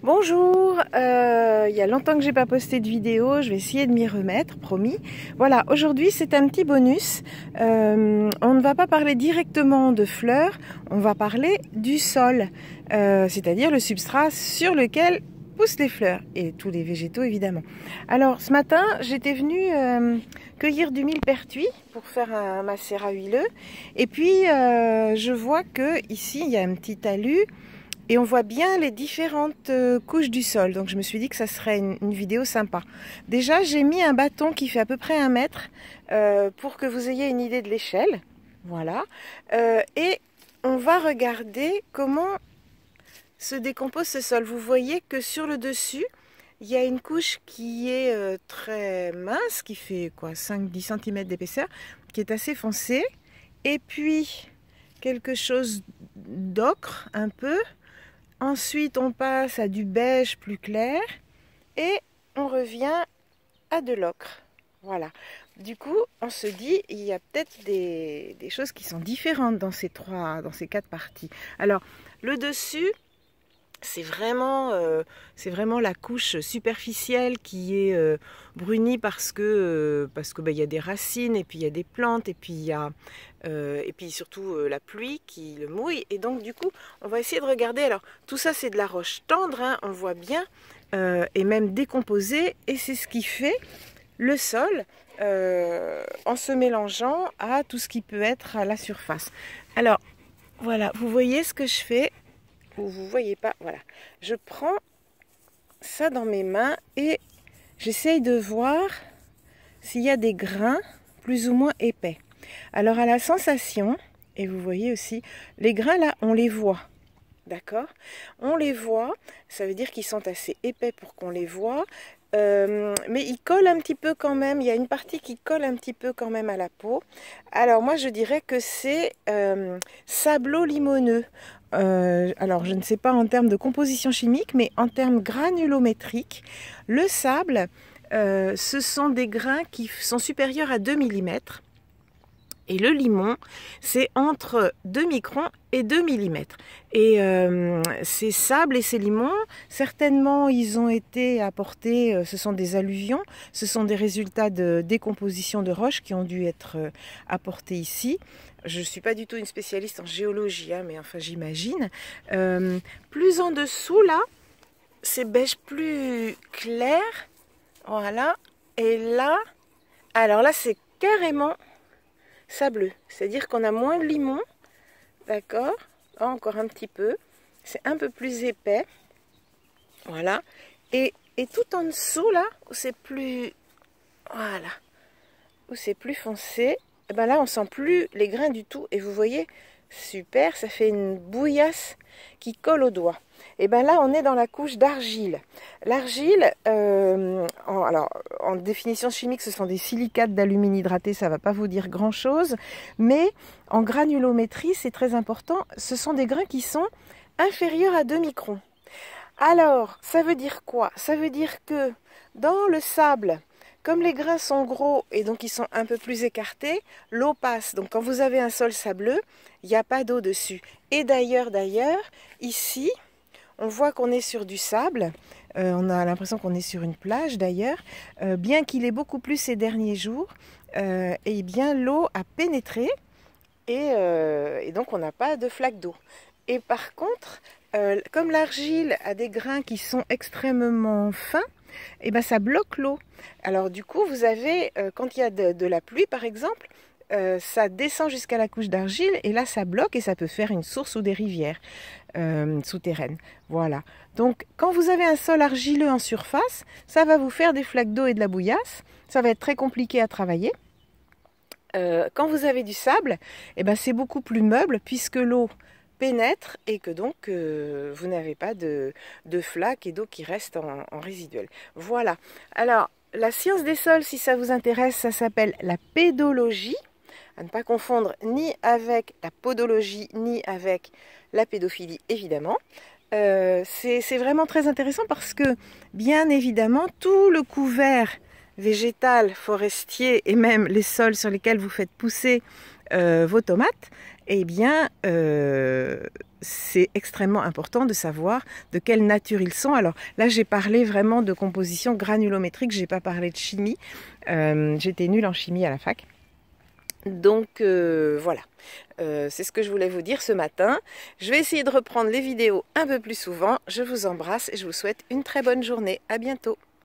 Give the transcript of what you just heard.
Bonjour, il y a longtemps que j'ai pas posté de vidéo, je vais essayer de m'y remettre, promis. Voilà, aujourd'hui c'est un petit bonus. On ne va pas parler directement de fleurs, on va parler du sol, c'est-à-dire le substrat sur lequel poussent les fleurs et tous les végétaux évidemment. Alors ce matin j'étais venue cueillir du millepertuis pour faire un macérat huileux et puis je vois que ici il y a un petit talus. Et on voit bien les différentes couches du sol. Donc je me suis dit que ça serait une vidéo sympa. Déjà, j'ai mis un bâton qui fait à peu près 1 mètre pour que vous ayez une idée de l'échelle. Voilà. Et on va regarder comment se décompose ce sol. Vous voyez que sur le dessus, il y a une couche qui est très mince, qui fait quoi, 5-10 cm d'épaisseur, qui est assez foncée. Et puis, quelque chose d'ocre un peu. Ensuite, on passe à du beige plus clair et on revient à de l'ocre. Voilà. Du coup, on se dit, il y a peut-être des choses qui sont différentes dans ces 4 parties. Alors, le dessus, c'est vraiment la couche superficielle qui est brunie parce que il y a des racines et puis il y a des plantes et puis il y a et puis surtout la pluie qui le mouille, et donc du coup on va essayer de regarder. Alors tout ça c'est de la roche tendre, hein, on voit bien, et même décomposée, et c'est ce qui fait le sol en se mélangeant à tout ce qui peut être à la surface. Alors voilà, vous voyez ce que je fais. Vous voyez pas, voilà. Je prends ça dans mes mains et j'essaye de voir s'il y a des grains plus ou moins épais. Alors à la sensation, et vous voyez aussi, les grains là, on les voit. D'accord? On les voit, ça veut dire qu'ils sont assez épais pour qu'on les voit. Mais ils collent un petit peu quand même, il y a une partie qui colle un petit peu quand même à la peau. Alors moi je dirais que c'est sablo-limoneux. Alors je ne sais pas en termes de composition chimique, mais en termes granulométriques, le sable, ce sont des grains qui sont supérieurs à 2 mm. Et le limon, c'est entre 2 microns et 2 mm. Et ces sables et ces limons, certainement, ils ont été apportés, ce sont des alluvions, ce sont des résultats de décomposition de roches qui ont dû être apportés ici. Je ne suis pas du tout une spécialiste en géologie, hein, mais enfin j'imagine. Plus en dessous, là, c'est beige plus clair. Voilà. Et là, alors là, c'est carrément sableux, c'est-à-dire qu'on a moins de limon, d'accord, encore un petit peu, c'est un peu plus épais, voilà, et tout en dessous là, où c'est plus, voilà, où c'est plus foncé, et ben là on sent plus les grains du tout, et vous voyez, super, ça fait une bouillasse qui colle au doigt. Et bien là, on est dans la couche d'argile. L'argile, en définition chimique, ce sont des silicates d'alumine hydraté, ça ne va pas vous dire grand-chose, mais en granulométrie, c'est très important, ce sont des grains qui sont inférieurs à 2 microns. Alors, ça veut dire quoi? Ça veut dire que dans le sable, comme les grains sont gros et donc ils sont un peu plus écartés, l'eau passe. Donc quand vous avez un sol sableux, il n'y a pas d'eau dessus. Et d'ailleurs, ici, on voit qu'on est sur du sable. On a l'impression qu'on est sur une plage d'ailleurs. Bien qu'il ait beaucoup plu ces derniers jours, et bien l'eau a pénétré et donc on n'a pas de flaque d'eau. Et par contre, comme l'argile a des grains qui sont extrêmement fins, et ben ça bloque l'eau. Alors du coup, vous avez, quand il y a de la pluie par exemple, ça descend jusqu'à la couche d'argile et là ça bloque et ça peut faire une source ou des rivières souterraines. Voilà. Donc quand vous avez un sol argileux en surface, ça va vous faire des flaques d'eau et de la bouillasse. Ça va être très compliqué à travailler. Quand vous avez du sable, eh ben, c'est beaucoup plus meuble puisque l'eau pénètre et que donc vous n'avez pas de flaques et d'eau qui reste en résiduel. Voilà. Alors, la science des sols, si ça vous intéresse, ça s'appelle la pédologie. À ne pas confondre ni avec la podologie, ni avec la pédophilie, évidemment. C'est vraiment très intéressant parce que, bien évidemment, tout le couvert végétal, forestier et même les sols sur lesquels vous faites pousser vos tomates, eh bien, c'est extrêmement important de savoir de quelle nature ils sont. Alors là, j'ai parlé vraiment de composition granulométrique, j'ai pas parlé de chimie. J'étais nulle en chimie à la fac. Donc voilà, c'est ce que je voulais vous dire ce matin. Je vais essayer de reprendre les vidéos un peu plus souvent. Je vous embrasse et je vous souhaite une très bonne journée. À bientôt.